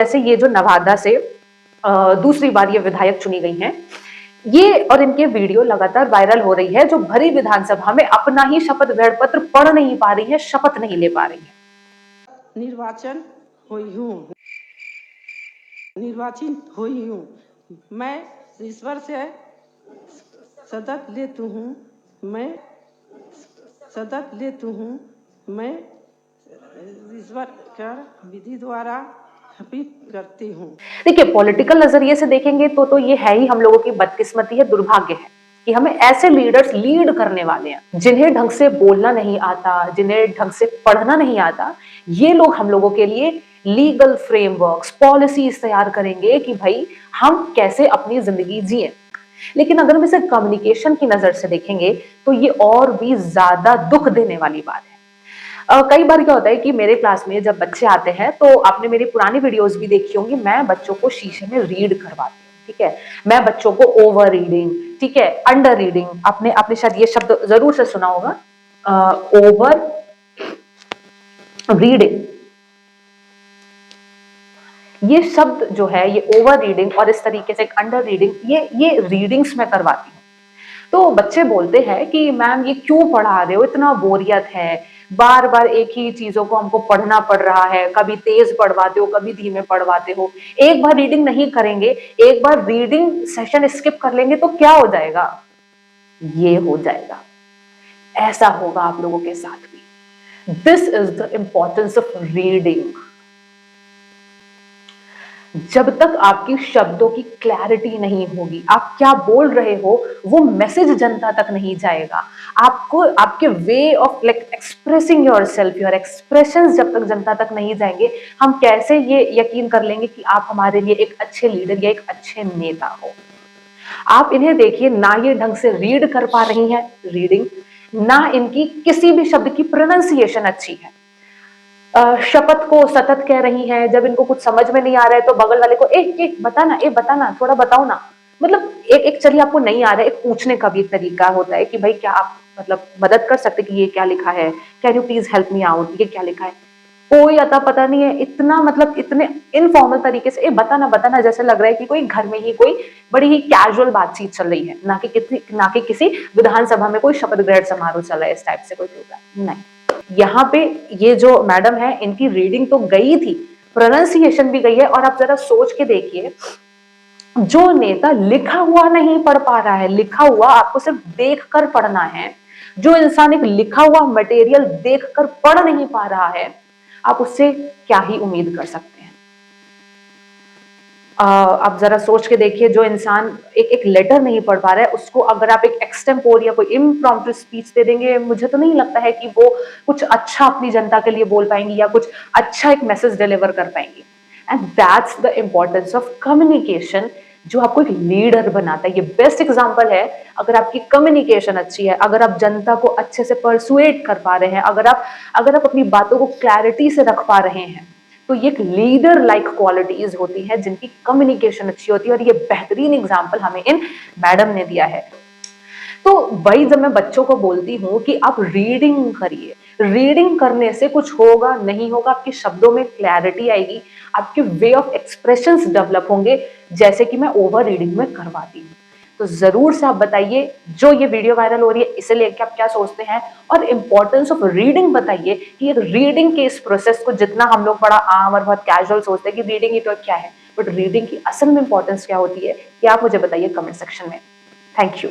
जैसे ये जो नवादा से दूसरी बार ये विधायक चुनी गई हैं, ये और इनके वीडियो लगातार वायरल हो रही है, जो भरी विधानसभा में अपना ही शपथ ग्रहण पत्र पढ़ नहीं पा रही है, शपथ नहीं ले पा रही है। निर्वाचन हुई हूँ, निर्वाचित हुई हूँ, मैं ईश्वर से शपथ लेती हूँ, मैं शपथ लेती हूँ, मैं ईश्वर का विधि द्वारा करती हूँ। देखिए, पॉलिटिकल नजरिए से देखेंगे तो ये है ही हम लोगों की बदकिस्मती है, दुर्भाग्य है कि हमें ऐसे लीडर्स लीड करने वाले हैं जिन्हें ढंग से बोलना नहीं आता, जिन्हें ढंग से पढ़ना नहीं आता। ये लोग हम लोगों के लिए लीगल फ्रेमवर्क्स, पॉलिसीज तैयार करेंगे कि भाई हम कैसे अपनी जिंदगी जिए। लेकिन अगर हम इसे कम्युनिकेशन की नजर से देखेंगे तो ये और भी ज्यादा दुख देने वाली बात है। कई बार क्या होता है कि मेरे क्लास में जब बच्चे आते हैं, तो आपने मेरी पुरानी वीडियोस भी देखी होंगी, मैं बच्चों को शीशे में रीड करवाती हूँ, ठीक है। मैं बच्चों को ओवर रीडिंग, ठीक है, अंडर रीडिंग, आपने आपने शायद ये शब्द जरूर से सुना होगा, ओवर रीडिंग। ये शब्द जो है, ये ओवर रीडिंग और इस तरीके से अंडर रीडिंग, ये रीडिंग्स मैं करवाती हूँ। तो बच्चे बोलते हैं कि मैम ये क्यों पढ़ा रहे हो, इतना बोरियत है, बार बार एक ही चीजों को हमको पढ़ना पड़ रहा है, कभी तेज पढ़वाते हो, कभी धीमे पढ़वाते हो, एक बार रीडिंग नहीं करेंगे, एक बार रीडिंग सेशन स्किप कर लेंगे तो क्या हो जाएगा? ये हो जाएगा, ऐसा होगा आप लोगों के साथ भी। This is the importance of reading. जब तक आपकी शब्दों की क्लैरिटी नहीं होगी, आप क्या बोल रहे हो वो मैसेज जनता तक नहीं जाएगा, आपको आपके way of like expressing yourself, your expressions जब तक जनता तक नहीं जाएंगे, हम कैसे ये यकीन कर लेंगे कि आप हमारे लिए एक अच्छे लीडर या एक अच्छे नेता हो। आप इन्हें देखिए, ना ये ढंग से रीड कर पा रही हैं, रीडिंग, ना इनकी किसी भी शब्द की प्रोनाउंसिएशन अच्छी है। शपथ को सतत कह रही हैं, जब इनको कुछ समझ में नहीं आ रहा है तो बगल वाले को एक बताना, थोड़ा बताओ ना। मतलब एक चलिए आपको नहीं आ रहा है, एक पूछने का भी एक तरीका होता है कि भाई क्या आप मतलब मदद कर सकते कि ये क्या लिखा है, can you please help me out, ये क्या लिखा है। कोई अता पता नहीं है, इतना मतलब इतने इनफॉर्मल तरीके से बताना जैसे लग रहा है कि कोई घर में ही कोई बड़ी ही कैजुअल बातचीत चल रही है, ना कि किसी विधानसभा में कोई शपथ ग्रहण समारोह चल रहा है, इस टाइप से कोई प्रोग्राम नहीं। यहाँ पे ये जो मैडम है, इनकी रीडिंग तो गई थी, प्रोनाउंसिएशन भी गई है। और आप जरा सोच के देखिए, जो नेता लिखा हुआ नहीं पढ़ पा रहा है, लिखा हुआ आपको सिर्फ देख कर पढ़ना है, जो इंसान एक लिखा हुआ मटेरियल देख कर पढ़ नहीं पा रहा है, आप उससे क्या ही उम्मीद कर सकते हैं। आप जरा सोच के देखिए, जो इंसान एक लेटर नहीं पढ़ पा रहा है, उसको अगर आप एक एक्सटेम्पोर या कोई इम्प्रॉम्प्टू स्पीच दे देंगे, मुझे तो नहीं लगता है कि वो कुछ अच्छा अपनी जनता के लिए बोल पाएंगी या कुछ अच्छा एक मैसेज डिलीवर कर पाएंगी। And that's the importance of communication, जो आपको एक लीडर बनाता है। ये बेस्ट एग्जांपल है, अगर आपकी कम्युनिकेशन अच्छी है, अगर आप जनता को अच्छे से परसुएट कर पा रहे हैं, अगर आप अपनी बातों को क्लैरिटी से रख पा रहे हैं, तो ये एक लीडर लाइक क्वालिटीज होती है जिनकी कम्युनिकेशन अच्छी होती है। और ये बेहतरीन एग्जाम्पल हमें इन मैडम ने दिया है। तो वही जब मैं बच्चों को बोलती हूँ कि आप रीडिंग करिए, रीडिंग करने से कुछ होगा नहीं होगा, आपके शब्दों में क्लैरिटी आएगी, आपके वे ऑफ एक्सप्रेशंस डेवलप होंगे, जैसे कि मैं ओवर रीडिंग में करवाती हूँ। तो जरूर से आप बताइए, जो ये वीडियो वायरल हो रही है इसे लेकर आप क्या सोचते हैं, और इंपॉर्टेंस ऑफ रीडिंग बताइए कि रीडिंग के इस प्रोसेस को जितना हम लोग बड़ा आम और बहुत कैजुअल सोचते हैं कि रीडिंग ही तो क्या है, बट रीडिंग की असल में इंपॉर्टेंस क्या होती है, ये आप मुझे बताइए कमेंट सेक्शन में। Thank you.